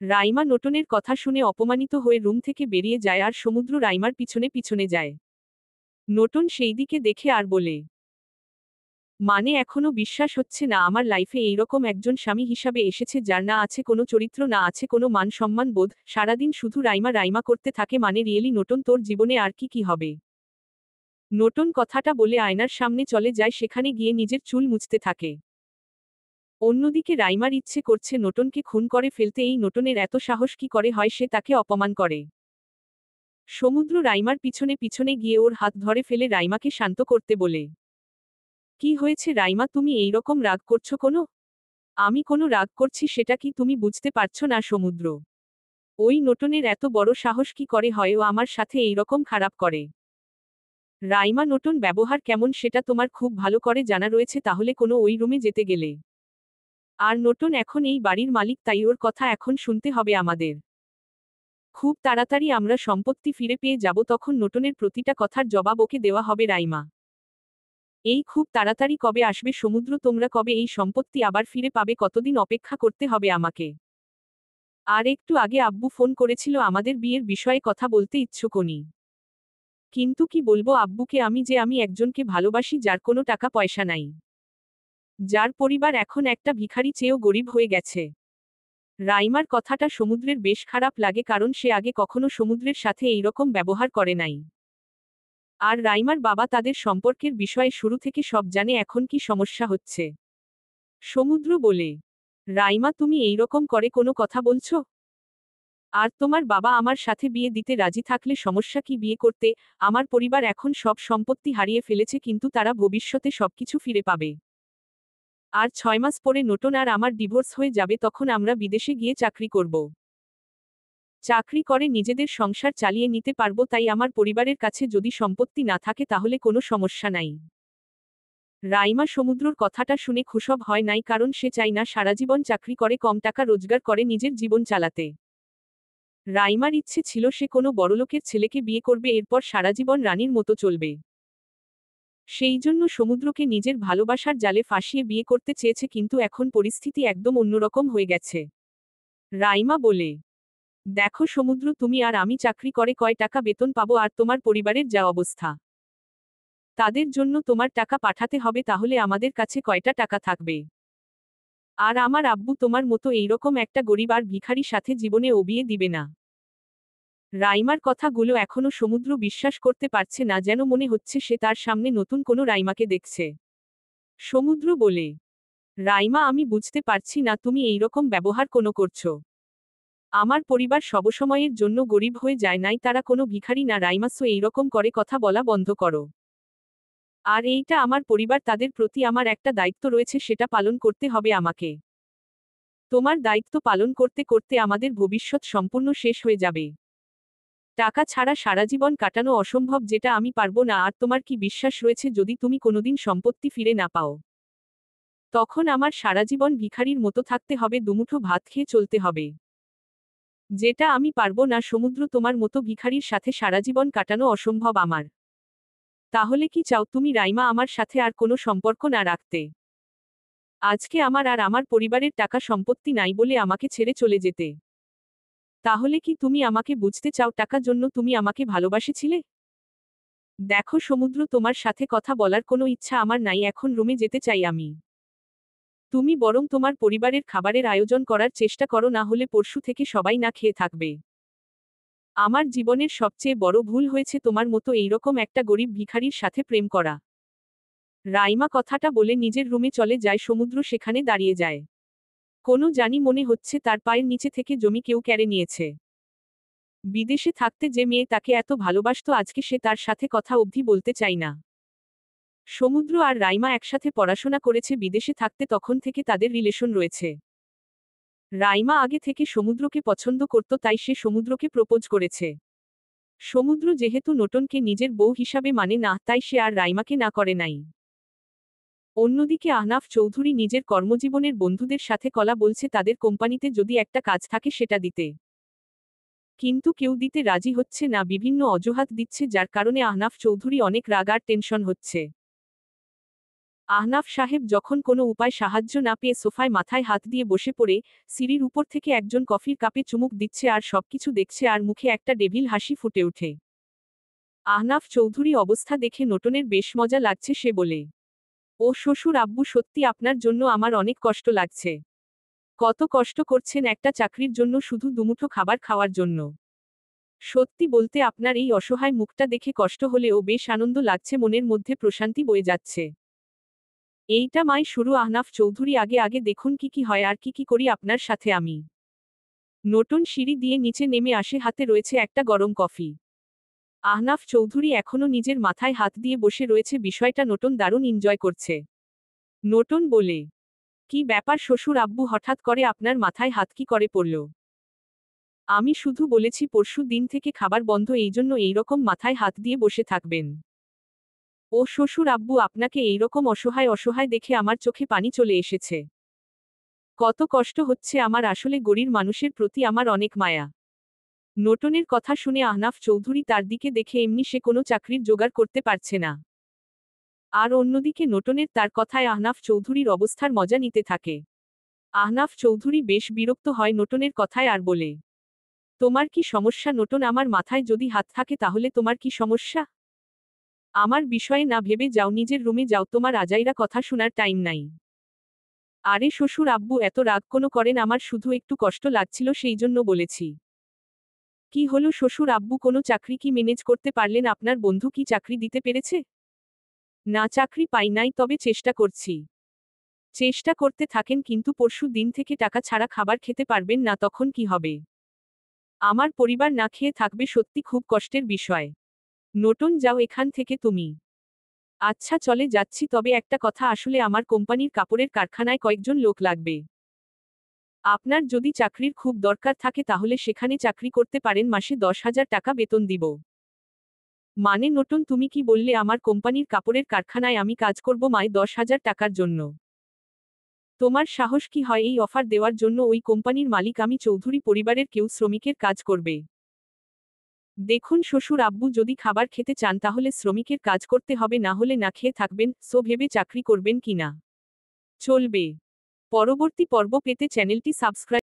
রাইমা নোটনের কথা শুনে অপমানিত হয়ে রুম থেকে বেরিয়ে যায় আর সমুদ্র রাইমার পিছনে পিছনে যায়। নোটন সেই দিকে দেখে আর বলে, মানে এখনো বিশ্বাস হচ্ছে না আমার লাইফে এইরকম একজন স্বামী হিসাবে এসেছে যার না আছে কোনো চরিত্র, না আছে কোনো মান সম্মান বোধ, সারাদিন শুধু রাইমা রাইমা করতে থাকে। মানে রিয়েলি নোটন, তোর জীবনে আর কি কি হবে? নোটন কথাটা বলে আয়নার সামনে চলে যায়, সেখানে গিয়ে নিজের চুল মুছতে থাকে। অন্যদিকে রাইমার ইচ্ছে করছে নোটনকে খুন করে ফেলতে। এই নোটনের এত সাহস কি করে হয় সে তাকে অপমান করে। সমুদ্র রাইমার পিছনে পিছনে গিয়ে ওর হাত ধরে ফেলে রাইমাকে শান্ত করতে বলে, কি হয়েছে রাইমা, তুমি এইরকম রাগ করছো কোনো? আমি কোনো রাগ করছি সেটা কি তুমি বুঝতে পারছো না সমুদ্র? ওই নোটনের এত বড় সাহস কি করে হয় ও আমার সাথে এইরকম খারাপ করে? রাইমা, নোটন ব্যবহার কেমন সেটা তোমার খুব ভালো করে জানা রয়েছে, তাহলে কোনো ওই রুমে যেতে গেলে? আর নোটন এখন এই বাড়ির মালিক, তাই ওর কথা এখন শুনতে হবে আমাদের। খুব তাড়াতাড়ি আমরা সম্পত্তি ফিরে পেয়ে যাব, তখন নোটনের প্রতিটা কথার জবাব ওকে দেওয়া হবে রাইমা। এই খুব তাড়াতাড়ি কবে আসবে সমুদ্র? তোমরা কবে এই সম্পত্তি আবার ফিরে পাবে? কতদিন অপেক্ষা করতে হবে আমাকে? আর একটু আগে আব্বু ফোন করেছিল আমাদের বিয়ের বিষয়ে কথা বলতে ইচ্ছুক উনি। কিন্তু কি বলবো আব্বুকে আমি যে আমি একজনকে ভালোবাসি যার কোনো টাকা পয়সা নাই, যার পরিবার এখন একটা ভিখারি চেয়েও গরিব হয়ে গেছে। রাইমার কথাটা সমুদ্রের বেশ খারাপ লাগে, কারণ সে আগে কখনো সমুদ্রের সাথে এইরকম ব্যবহার করে নাই। আর রাইমার বাবা তাদের সম্পর্কের বিষয়ে শুরু থেকে সব জানে। এখন কি সমস্যা হচ্ছে? সমুদ্র বলে, রাইমা তুমি এইরকম করে কোনো কথা বলছো? আর তোমার বাবা আমার সাথে বিয়ে দিতে রাজি থাকলে সমস্যা কি? বিয়ে করতে? আমার পরিবার এখন সব সম্পত্তি হারিয়ে ফেলেছে, কিন্তু তারা ভবিষ্যতে সবকিছু ফিরে পাবে। আর 6 মাস পরে নোটন আর আমার ডিভোর্স হয়ে যাবে, তখন আমরা বিদেশে গিয়ে চাকরি করব। চাকরি করে নিজেদের সংসার চালিয়ে নিতে পারবো। তাই আমার পরিবারের কাছে যদি সম্পত্তি না থাকে তাহলে কোনো সমস্যা নাই। রাইমা সমুদ্রর কথাটা শুনে খুশব হয় নাই, কারণ সে চায় না সারাজীবন চাকরি করে কম টাকা রোজগার করে নিজের জীবন চালাতে। রাইমার ইচ্ছে ছিল সে কোনো বড়লোকের ছেলেকে বিয়ে করবে, এরপর সারাজীবন রানীর মতো চলবে। সেই জন্য সমুদ্রকে নিজের ভালোবাসার জালে ফাঁসিয়ে বিয়ে করতে চেয়েছে, কিন্তু এখন পরিস্থিতি একদম অন্যরকম হয়ে গেছে। রাইমা বলে, দেখো সমুদ্র, তুমি আর আমি চাকরি করে কয় টাকা বেতন পাবো, আর তোমার পরিবারের যা অবস্থা, তাদের জন্য তোমার টাকা পাঠাতে হবে, তাহলে আমাদের কাছে কয়টা টাকা থাকবে? আর আমার আব্বু তোমার মতো এইরকম একটা গরিব আর ভিখারি সাথে জীবনে ও বিয়ে দিবে না। রাইমার কথাগুলো এখনো সমুদ্র বিশ্বাস করতে পারছে না, যেন মনে হচ্ছে সে তার সামনে নতুন কোনো রাইমাকে দেখছে। সমুদ্র বলে, রাইমা আমি বুঝতে পারছি না তুমি এইরকম ব্যবহার কোনো করছো। আমার পরিবার সবসময়ের জন্য গরিব হয়ে যায় নাই, তারা কোনো ভিখারি না রাইমা, সো এইরকম করে কথা বলা বন্ধ করো। আর এইটা আমার পরিবার, তাদের প্রতি আমার একটা দায়িত্ব রয়েছে, সেটা পালন করতে হবে আমাকে। তোমার দায়িত্ব পালন করতে করতে আমাদের ভবিষ্যৎ সম্পূর্ণ শেষ হয়ে যাবে। টাকা ছাড়া সারাজীবন কাটানো অসম্ভব, যেটা আমি পারবো না। আর তোমার কি বিশ্বাস রয়েছে যদি তুমি কোনোদিন সম্পত্তি ফিরে না পাও, তখন আমার সারাজীবন ভিখারির মতো থাকতে হবে, দুমুঠো ভাত খেয়ে চলতে হবে? যেটা আমি পারবো না সমুদ্র, তোমার মতো ভিখারির সাথে সারাজীবন কাটানো অসম্ভব আমার। তাহলে কি চাও তুমি রাইমা আমার সাথে আর কোনো সম্পর্ক না রাখতে? আজকে আমার আর আমার পরিবারের টাকা সম্পত্তি নাই বলে আমাকে ছেড়ে চলে যেতে? তাহলে কি তুমি আমাকে বুঝতে চাও? টাকার জন্য তুমি আমাকে ভালোবাসেছিলে? দেখো সমুদ্র, তোমার সাথে কথা বলার কোনো ইচ্ছা আমার নাই, এখন রুমে যেতে চাই আমি। তুমি বরং তোমার পরিবারের খাবারের আয়োজন করার চেষ্টা করো, না হলে পরশু থেকে সবাই না খেয়ে থাকবে। আমার জীবনের সবচেয়ে বড় ভুল হয়েছে তোমার মতো এইরকম একটা গরিব ভিখারির সাথে প্রেম করা। রাইমা কথাটা বলে নিজের রুমে চলে যায়, সমুদ্র সেখানে দাঁড়িয়ে যায়। কোনো জানি মনে হচ্ছে তার পায়ের নিচে থেকে জমি কেউ কেড়ে নিয়েছে। বিদেশে থাকতে যে মেয়ে তাকে এত ভালোবাসতো, আজকে সে তার সাথে কথা অবধি বলতে চায় না। সমুদ্র আর রাইমা একসাথে পড়াশোনা করেছে বিদেশে থাকতে, তখন থেকে তাদের রিলেশন রয়েছে। রাইমা আগে থেকে সমুদ্রকে পছন্দ করত, তাই সে সমুদ্রকে প্রপোজ করেছে। সমুদ্র যেহেতু নোটনকে নিজের বউ হিসাবে মানে না, তাই সে আর রাইমাকে না করে নাই। অন্যদিকে আহনাফ চৌধুরী নিজের কর্মজীবনের বন্ধুদের সাথে কলা বলছে তাদের কোম্পানিতে যদি একটা কাজ থাকে সেটা দিতে। কিন্তু কেউ দিতে রাজি হচ্ছে না, বিভিন্ন অজুহাত দিচ্ছে, যার কারণে আহনাফ চৌধুরী অনেক রাগ আর টেনশন হচ্ছে। আহনাফ সাহেব যখন কোনো উপায় সাহায্য না পেয়ে সোফায় মাথায় হাত দিয়ে বসে পড়ে, সিঁড়ির উপর থেকে একজন কফির কাপে চুমুক দিচ্ছে আর সবকিছু দেখছে আর মুখে একটা ডেভিল হাসি ফুটে ওঠে। আহনাফ চৌধুরী অবস্থা দেখে নোটনের বেশ মজা লাগছে, সে বলে, ও শ্বশুর আব্বু, সত্যি আপনার জন্য আমার অনেক কষ্ট লাগছে। কত কষ্ট করছেন একটা চাকরির জন্য, শুধু দুমুঠো খাবার খাওয়ার জন্য। সত্যি বলতে আপনার এই অসহায় মুখটা দেখে কষ্ট হলেও বেশ আনন্দ লাগছে, মনের মধ্যে প্রশান্তি বয়ে যাচ্ছে। এইটা মাই শুরু আহনাফ চৌধুরী, আগে আগে দেখুন কি কি হয় আর কি কি করি আপনার সাথে আমি। নতুন সিঁড়ি দিয়ে নিচে নেমে আসে, হাতে রয়েছে একটা গরম কফি। আহনাফ চৌধুরী এখনো নিজের মাথায় হাত দিয়ে বসে রয়েছে, বিষয়টা নতুন দারুণ এনজয় করছে। নতুন বলে, কি ব্যাপার শ্বশুর আব্বু, হঠাৎ করে আপনার মাথায় হাত কি করে পড়ল? আমি শুধু বলেছি পরশু দিন থেকে খাবার বন্ধ, এই জন্য এইরকম মাথায় হাত দিয়ে বসে থাকবেন। ও শ্বশুর আব্বু, আপনাকে এইরকম অসহায় অসহায় দেখে আমার চোখে পানি চলে এসেছে। কত কষ্ট হচ্ছে আমার, আসলে গরিব মানুষের প্রতি আমার অনেক মায়া। নতুনের কথা শুনে আহনাফ চৌধুরী তার দিকে দেখে, এমনি সে কোনো চাকরির জোগাড় করতে পারছে না। আর অন্যদিকে নতুনের তার কথায় আহনাফ চৌধুরীর অবস্থার মজা নিতে থাকে। আহনাফ চৌধুরী বেশ বিরক্ত হয় নতুনের কথায় আর বলে, তোমার কি সমস্যা নতুন? আমার মাথায় যদি হাত থাকে তাহলে তোমার কি সমস্যা? আমার বিষয়ে না ভেবে যাও, নিজের রুমে যাও, তোমার আজাইরা কথা শোনার টাইম নাই। আরে শ্বশুর আব্বু, এত রাগ কোনো করেন, আমার শুধু একটু কষ্ট লাগছিল সেই জন্য বলেছি। কি হলো শ্বশুর আব্বু, কোনো চাকরি কি ম্যানেজ করতে পারলেন? আপনার বন্ধু কি চাকরি দিতে পেরেছে? না, চাকরি পাই নাই, তবে চেষ্টা করছি। চেষ্টা করতে থাকেন, কিন্তু পরশু দিন থেকে টাকা ছাড়া খাবার খেতে পারবেন না, তখন কি হবে? আমার পরিবার না খেয়ে থাকবে, সত্যি খুব কষ্টের বিষয়। নতুন, যাও এখান থেকে তুমি। আচ্ছা চলে যাচ্ছি, তবে একটা কথা, আসলে আমার কোম্পানির কাপড়ের কারখানায় কয়েকজন লোক লাগবে। আপনার যদি চাকরির খুব দরকার থাকে তাহলে সেখানে চাকরি করতে পারেন, মাসে 10,000 টাকা বেতন দিব। মানে নতুন, তুমি কি বললে? আমার কোম্পানির কাপড়ের কারখানায় আমি কাজ করব মাই 10,000 টাকার জন্য? তোমার সাহস কি হয় এই অফার দেওয়ার জন্য? ওই কোম্পানির মালিক আমি, চৌধুরী পরিবারের কেউ শ্রমিকের কাজ করবে? দেখুন শ্বশুর আব্বু, যদি খাবার খেতে চান তাহলে শ্রমিকের কাজ করতে হবে, না হলে না খেয়ে থাকবেন, সো ভেবে চাকরি করবেন কিনা। চলবে। পরবর্তী পর্ব পেতে চ্যানেলটি সাবস্ক্রাইব